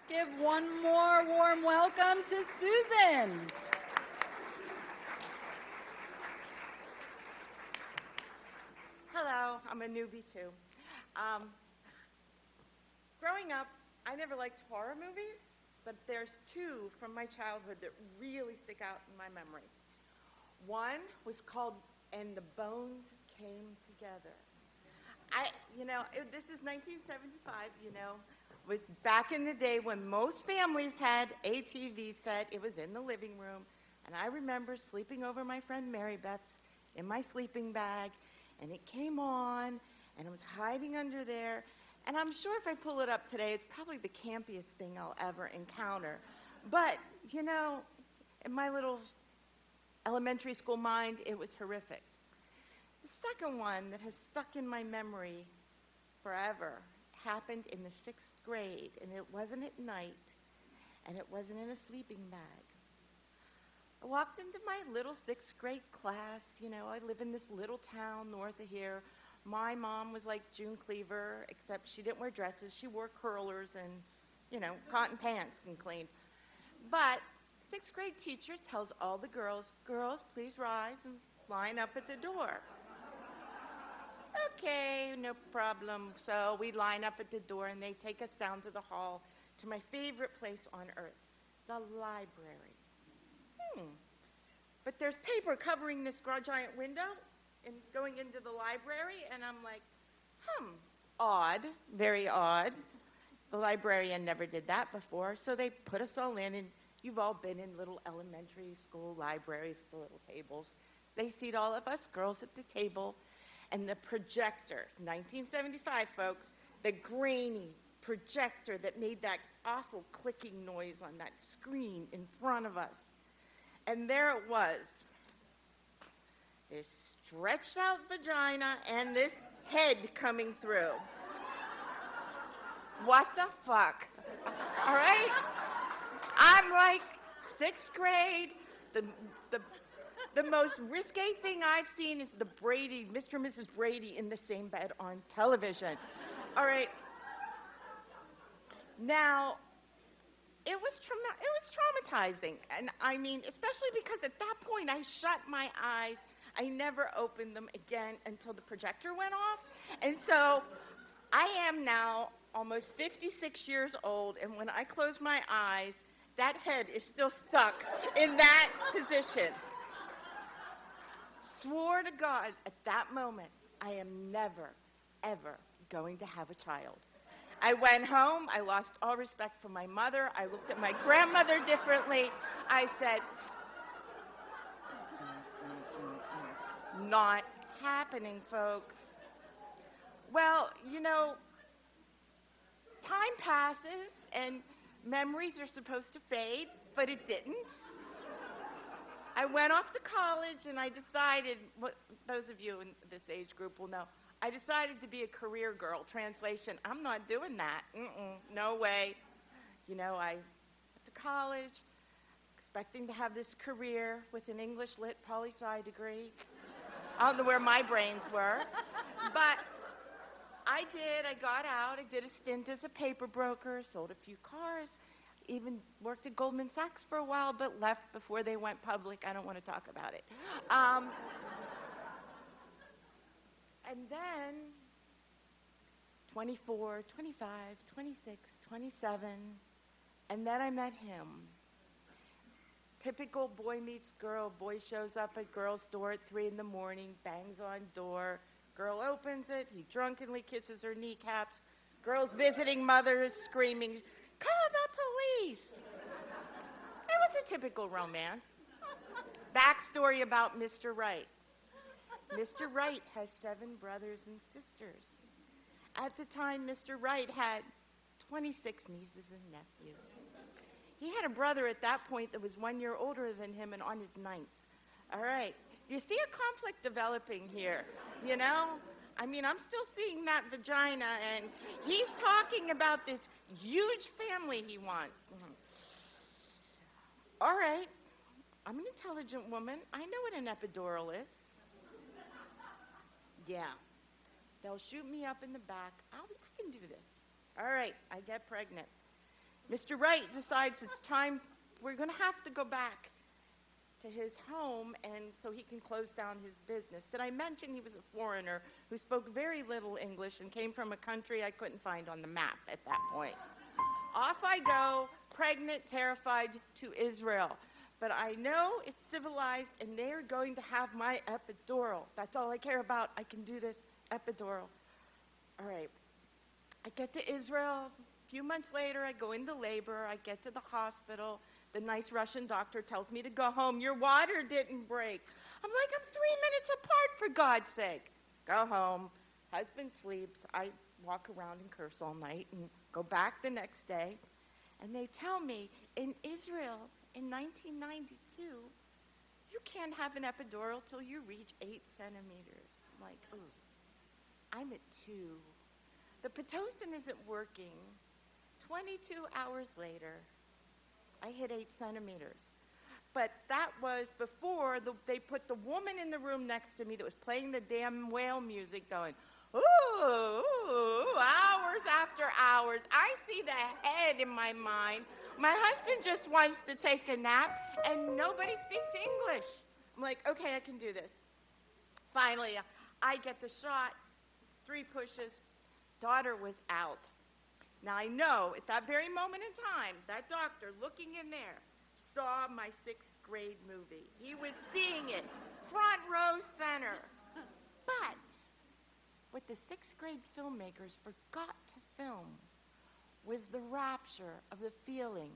give one more warm welcome to Susan. Hello, I'm a newbie too. Growing up, I never liked horror movies, but there's two from my childhood that really stick out in my memory. One was called And the Bones Came Together. This is 1975, was back in the day when most families had a TV set. It was in the living room, and I remember sleeping over my friend Mary Beth's in my sleeping bag, and it came on, and it was hiding under there, and I'm sure if I pull it up today, it's probably the campiest thing I'll ever encounter. But, in my little elementary school mind, it was horrific. The second one that has stuck in my memory forever happened in the 6th grade, and it wasn't at night, and it wasn't in a sleeping bag. I walked into my little 6th grade class. I live in this little town north of here. My mom was like June Cleaver, except she didn't wear dresses. She wore curlers and, cotton pants and clean. But 6th grade teacher tells all the girls, please rise and line up at the door. Okay, no problem. So we line up at the door, and they take us down to the hall to my favorite place on earth, the library. But there's paper covering this giant window and going into the library, and I'm like, odd, very odd. The librarian never did that before, so they put us all in, and you've all been in little elementary school libraries with the little tables. They seat all of us girls at the table, and the projector, 1975, folks, the grainy projector that made that awful clicking noise on that screen in front of us. And there it was, this stretched out vagina and this head coming through. What the fuck? All right? I'm like 6th grade. The most risque thing I've seen is the Brady, Mr. and Mrs. Brady in the same bed on television. All right. Now, it was traumatizing, and I mean, especially because at that point I shut my eyes. I never opened them again until the projector went off, and so I am now almost 56 years old, and when I close my eyes, that head is still stuck in that position. Swore to God, at that moment, I am never, ever going to have a child. I went home. I lost all respect for my mother. I looked at my grandmother differently. I said, not happening, folks. Well, time passes and memories are supposed to fade, but it didn't. I went off to college, and I decided, those of you in this age group will know, I decided to be a career girl. Translation, I'm not doing that. No way. I went to college, expecting to have this career with an English lit poli-sci degree. I don't know where my brains were. But I did. I got out. I did a stint as a paper broker, sold a few cars, even worked at Goldman Sachs for a while, but left before they went public. I don't want to talk about it. And then 24, 25, 26, 27, and then I met him. Typical boy meets girl. Boy shows up at girl's door at 3 in the morning, bangs on door. Girl opens it. He drunkenly kisses her kneecaps. Girl's visiting mother is screaming, "Call the police!" It was a typical romance. Backstory about Mr. Wright. Mr. Wright has 7 brothers and sisters. At the time, Mr. Wright had 26 nieces and nephews. He had a brother at that point that was 1 year older than him and on his 9th. All right. You see a conflict developing here, I mean, I'm still seeing that vagina, and he's talking about this huge family he wants. All right. I'm an intelligent woman. I know what an epidural is. Yeah. They'll shoot me up in the back. I can do this. All right, I get pregnant. Mr. Wright decides it's time, we're going to have to go back to his home and so he can close down his business. Did I mention he was a foreigner who spoke very little English and came from a country I couldn't find on the map at that point? Off I go, pregnant, terrified, to Israel. But I know it's civilized and they're going to have my epidural. That's all I care about. I can do this, epidural. All right. I get to Israel. A few months later, I go into labor. I get to the hospital. The nice Russian doctor tells me to go home. Your water didn't break. I'm like, I'm 3 minutes apart, for God's sake. Go home. Husband sleeps. I walk around and curse all night and go back the next day. And they tell me, in Israel, in 1992, you can't have an epidural till you reach 8 centimeters. I'm like, ooh, I'm at 2. The Pitocin isn't working. 22 hours later, I hit 8 centimeters. But that was before they put the woman in the room next to me that was playing the damn whale music going, ooh, hours after hours. I see the head in my mind. My husband just wants to take a nap, and nobody speaks English. I'm like, okay, I can do this. Finally, I get the shot, 3 pushes, daughter was out. Now, I know at that very moment in time, that doctor looking in there saw my 6th grade movie. He was seeing it, front row center. But what the 6th grade filmmakers forgot to film was the rapture of the feeling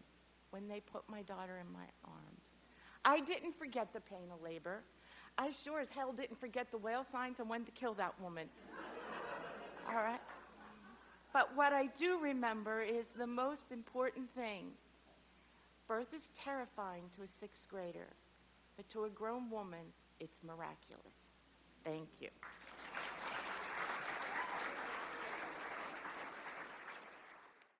when they put my daughter in my arms. I didn't forget the pain of labor. I sure as hell didn't forget the whale signs and when to kill that woman. All right? But what I do remember is the most important thing. Birth is terrifying to a 6th grader, but to a grown woman, it's miraculous. Thank you.